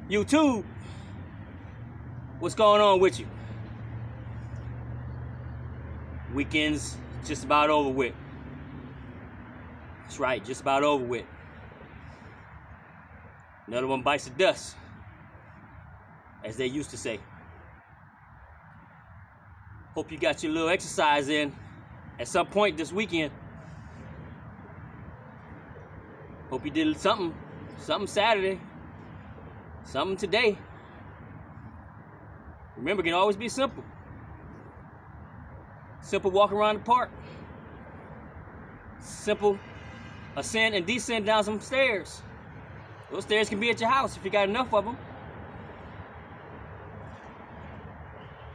YouTube, what's going on with you? Weekend's just about over with. That's right, just about over with. Another one bites the dust, as they used to say. Hope you got your little exercise in at some point this weekend. Hope you did something Saturday, something today. Remember, it can always be simple. Simple walk around the park. Simple ascend and descend down some stairs. Those stairs can be at your house if you got enough of them.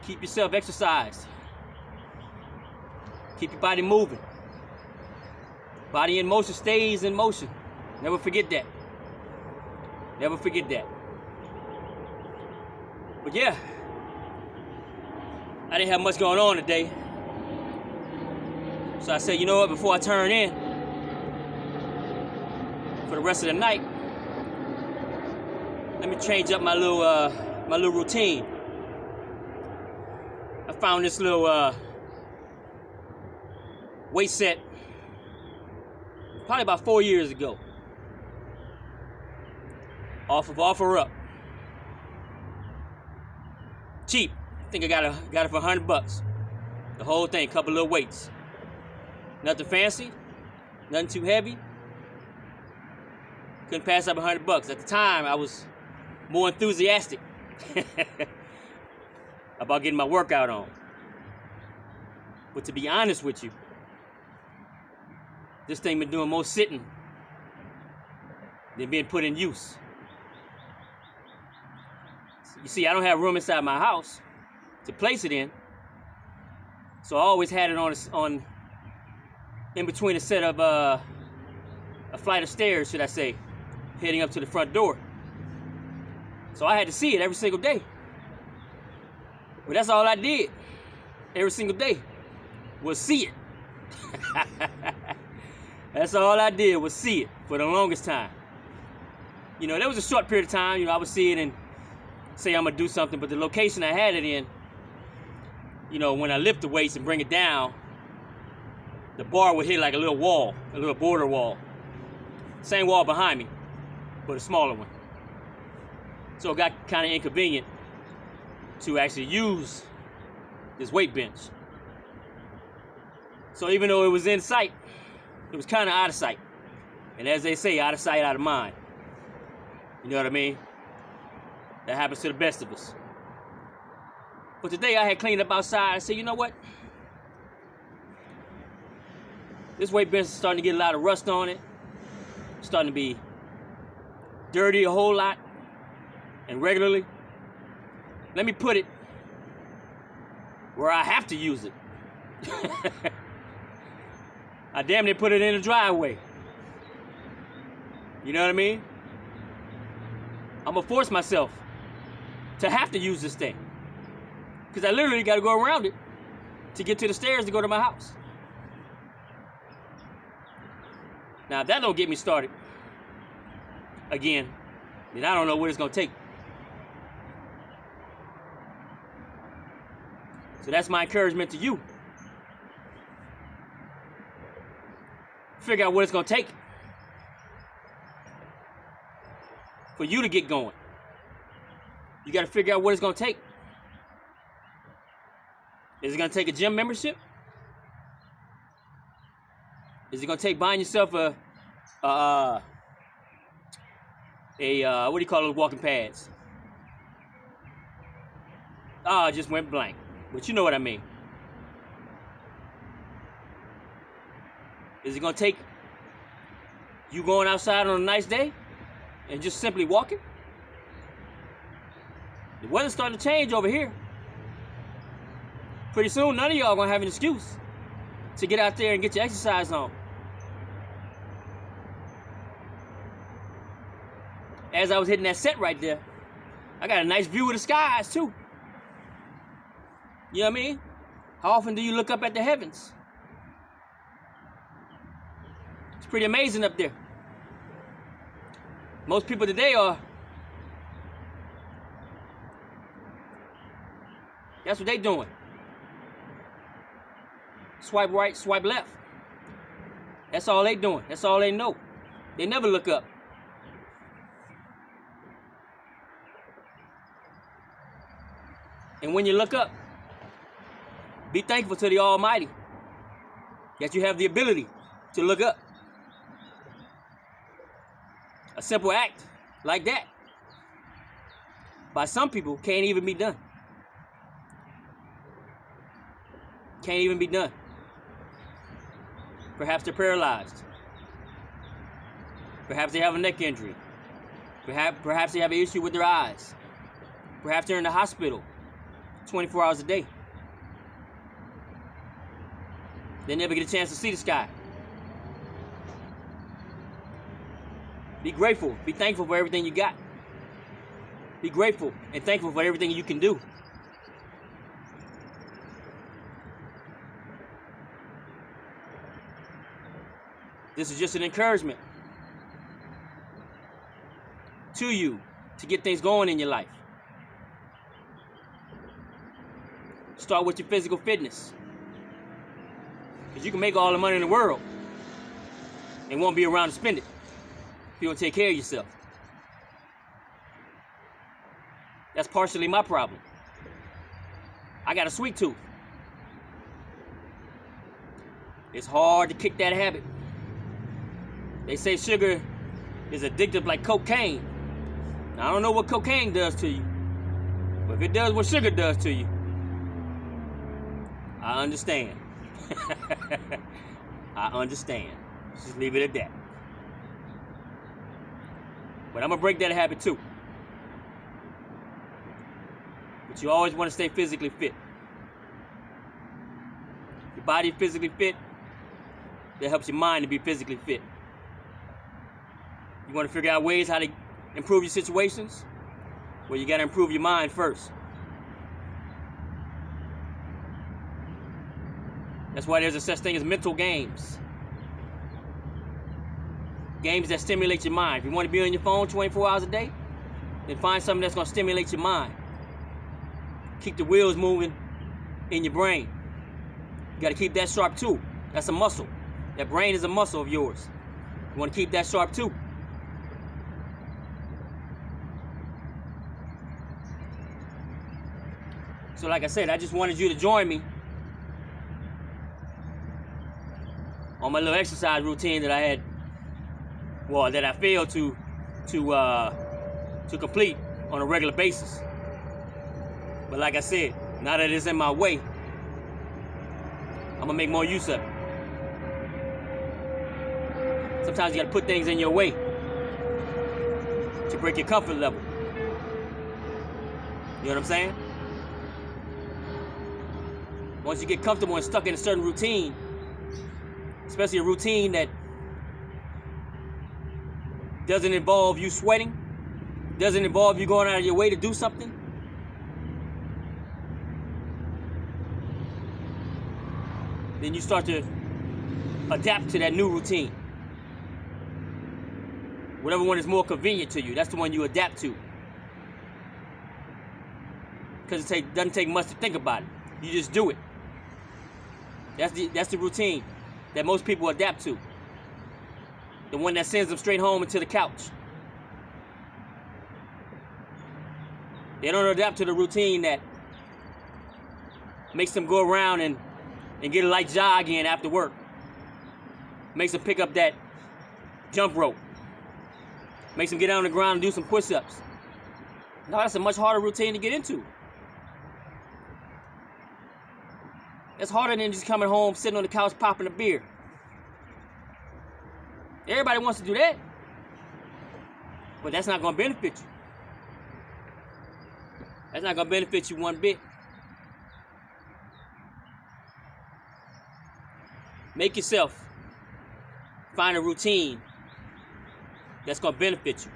Keep yourself exercised. Keep your body moving. Body in motion stays in motion. Never forget that. Never forget that. But yeah, I didn't have much going on today. So I said, you know what, before I turn in for the rest of the night, let me change up my little routine. I found this little weight set probably about 4 years ago off of OfferUp. Cheap. I think I got it for $100. The whole thing, couple little weights. Nothing fancy, nothing too heavy. Couldn't pass up $100. At the time, I was more enthusiastic about getting my workout on. But to be honest with you, this thing been doing more sitting than being put in use. You see, I don't have room inside my house to place it in, so I always had it on in between a set of a flight of stairs, should I say, heading up to the front door. So I had to see it every single day. But that's all I did every single day was see it. That's all I did was see it for the longest time. You know, there was a short period of time, you know, I would see it and say I'm gonna do something, but the location I had it in, you know, when I lift the weights and bring it down, the bar would hit like a little wall, a little border wall. Same wall behind me, but a smaller one. So it got kind of inconvenient to actually use this weight bench. So even though it was in sight, it was kind of out of sight. And as they say, out of sight, out of mind. You know what I mean? That happens to the best of us. But today I had cleaned up outside. I said, you know what? This weight bench is starting to get a lot of rust on it. It's starting to be dirty a whole lot and regularly. Let me put it where I have to use it. I damn near put it in the driveway. You know what I mean? I'm gonna force myself to have to use this thing, because I literally got to go around it to get to the stairs to go to my house. Now, if that don't get me started again, then I don't know what it's gonna take. So that's my encouragement to you. Figure out what it's gonna take for you to get going. You gotta figure out what it's gonna take. Is it gonna take a gym membership? Is it gonna take buying yourself a what do you call those walking pads? I just went blank, but you know what I mean. Is it gonna take you going outside on a nice day and just simply walking? The weather's starting to change over here. Pretty soon, none of y'all gonna have an excuse to get out there and get your exercise on. As I was hitting that set right there, I got a nice view of the skies too. You know what I mean? How often do you look up at the heavens? It's pretty amazing up there. Most people today are That's what they doing. Swipe right, swipe left. That's all they doing. That's all they know. They never look up. And when you look up, be thankful to the Almighty that you have the ability to look up. A simple act like that by some people can't even be done. Can't even be done. Perhaps they're paralyzed. Perhaps they have a neck injury. Perhaps they have an issue with their eyes. Perhaps they're in the hospital 24 hours a day. They never get a chance to see the sky. Be grateful. Be thankful for everything you got. Be grateful and thankful for everything you can do. This is just an encouragement to you to get things going in your life. Start with your physical fitness. Because you can make all the money in the world and won't be around to spend it if you don't take care of yourself. That's partially my problem. I got a sweet tooth. It's hard to kick that habit. They say sugar is addictive like cocaine. Now, I don't know what cocaine does to you, but if it does what sugar does to you, I understand. I understand. Just leave it at that. But I'm going to break that habit too. But you always want to stay physically fit. Your body is physically fit. That helps your mind to be physically fit. You want to figure out ways how to improve your situations? Well, you got to improve your mind first. That's why there's a such thing as mental games. Games that stimulate your mind. If you want to be on your phone 24 hours a day, then find something that's going to stimulate your mind. Keep the wheels moving in your brain. You got to keep that sharp too. That's a muscle. That brain is a muscle of yours. You want to keep that sharp too. So like I said, I just wanted you to join me on my little exercise routine that I had, well, that I failed to complete on a regular basis. But like I said, now that it's in my way, I'm gonna make more use of it. Sometimes you gotta put things in your way to break your comfort level. You know what I'm saying? Once you get comfortable and stuck in a certain routine, especially a routine that doesn't involve you sweating, doesn't involve you going out of your way to do something, then you start to adapt to that new routine. Whatever one is more convenient to you, that's the one you adapt to. Because it doesn't take much to think about it. You just do it. That's the routine that most people adapt to. The one that sends them straight home into the couch. They don't adapt to the routine that makes them go around and get a light jog in after work. Makes them pick up that jump rope. Makes them get down on the ground and do some push-ups. No, that's a much harder routine to get into. It's harder than just coming home, sitting on the couch, popping a beer. Everybody wants to do that. But that's not going to benefit you. That's not going to benefit you one bit. Make yourself find a routine that's going to benefit you.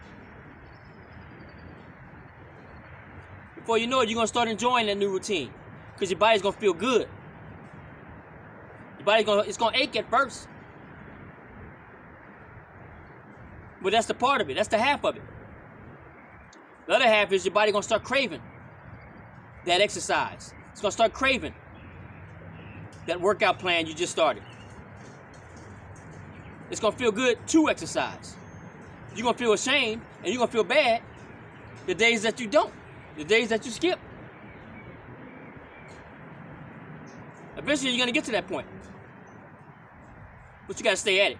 Before you know it, you're going to start enjoying that new routine because your body's going to feel good. Your body's it's going to ache at first. But that's the part of it. That's the half of it. The other half is your body going to start craving that exercise. It's going to start craving that workout plan you just started. It's going to feel good to exercise. You're going to feel ashamed and you're going to feel bad the days that you don't, the days that you skip. Eventually, you're going to get to that point. But you got to stay at it.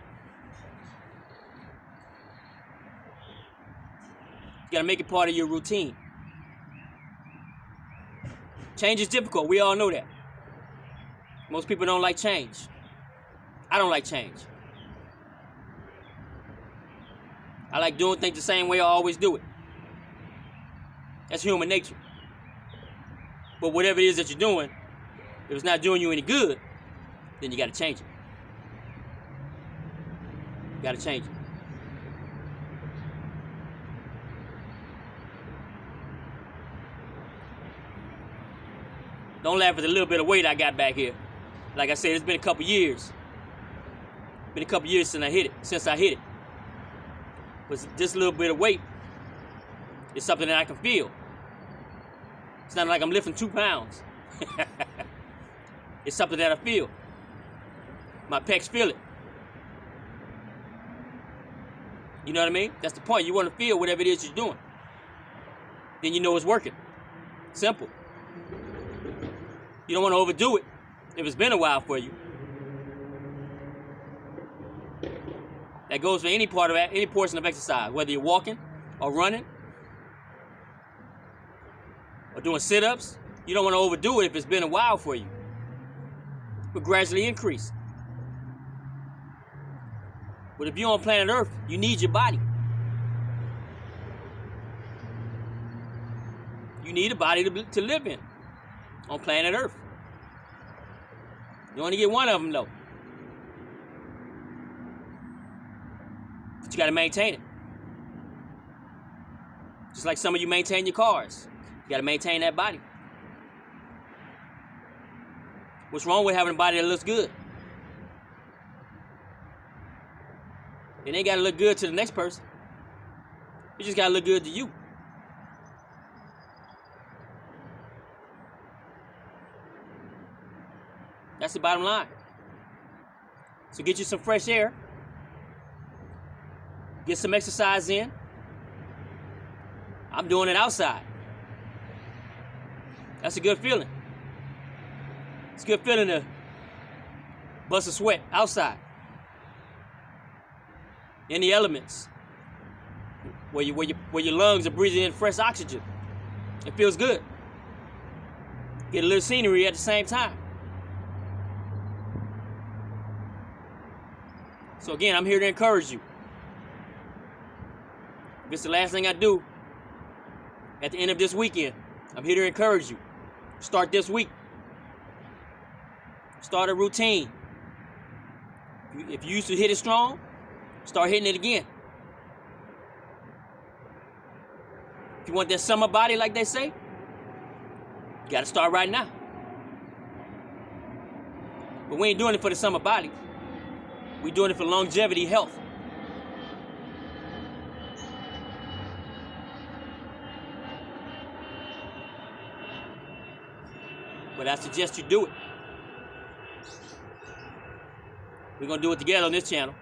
You got to make it part of your routine. Change is difficult. We all know that. Most people don't like change. I don't like change. I like doing things the same way I always do it. That's human nature. But whatever it is that you're doing, if it's not doing you any good, then you got to change it. You got to change it. Don't laugh at the little bit of weight I got back here. Like I said, it's been a couple years. Been a couple years since I hit it. But this little bit of weight is something that I can feel. It's not like I'm lifting 2 pounds. It's something that I feel. My pecs feel it. You know what I mean? That's the point. You want to feel whatever it is you're doing. Then you know it's working. Simple. You don't want to overdo it if it's been a while for you. That goes for any part of that, any portion of exercise, whether you're walking or running or doing sit-ups. You don't want to overdo it if it's been a while for you. But gradually increase. But if you're on planet Earth, you need your body. You need a body to live in on planet Earth. You only get one of them, though. But you got to maintain it. Just like some of you maintain your cars. You got to maintain that body. What's wrong with having a body that looks good? It ain't got to look good to the next person. It just got to look good to you. That's the bottom line. So get you some fresh air. Get some exercise in. I'm doing it outside. That's a good feeling. It's a good feeling to bust a sweat outside. In the elements. Where your lungs are breathing in fresh oxygen. It feels good. Get a little scenery at the same time. So again, I'm here to encourage you. If it's the last thing I do at the end of this weekend, I'm here to encourage you. Start this week. Start a routine. If you used to hit it strong, start hitting it again. If you want that summer body, like they say, you got to start right now. But we ain't doing it for the summer body. We're doing it for longevity health. But I suggest you do it. We're going to do it together on this channel.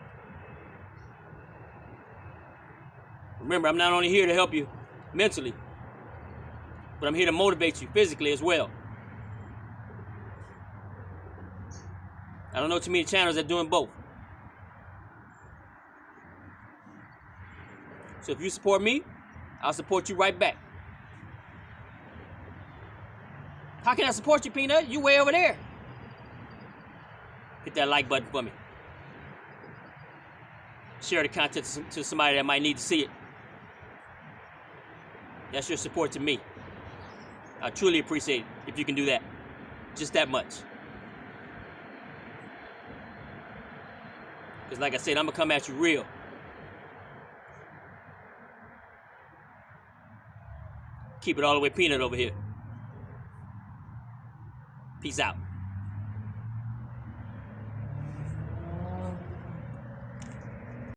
Remember, I'm not only here to help you mentally, but I'm here to motivate you physically as well. I don't know too many channels that are doing both. So if you support me, I'll support you right back. How can I support you, Peanut? You way over there. Hit that like button for me. Share the content to somebody that might need to see it. That's your support to me. I truly appreciate it if you can do that. Just that much. Because like I said, I'm going to come at you real. Keep it all the way Peanut over here. Peace out.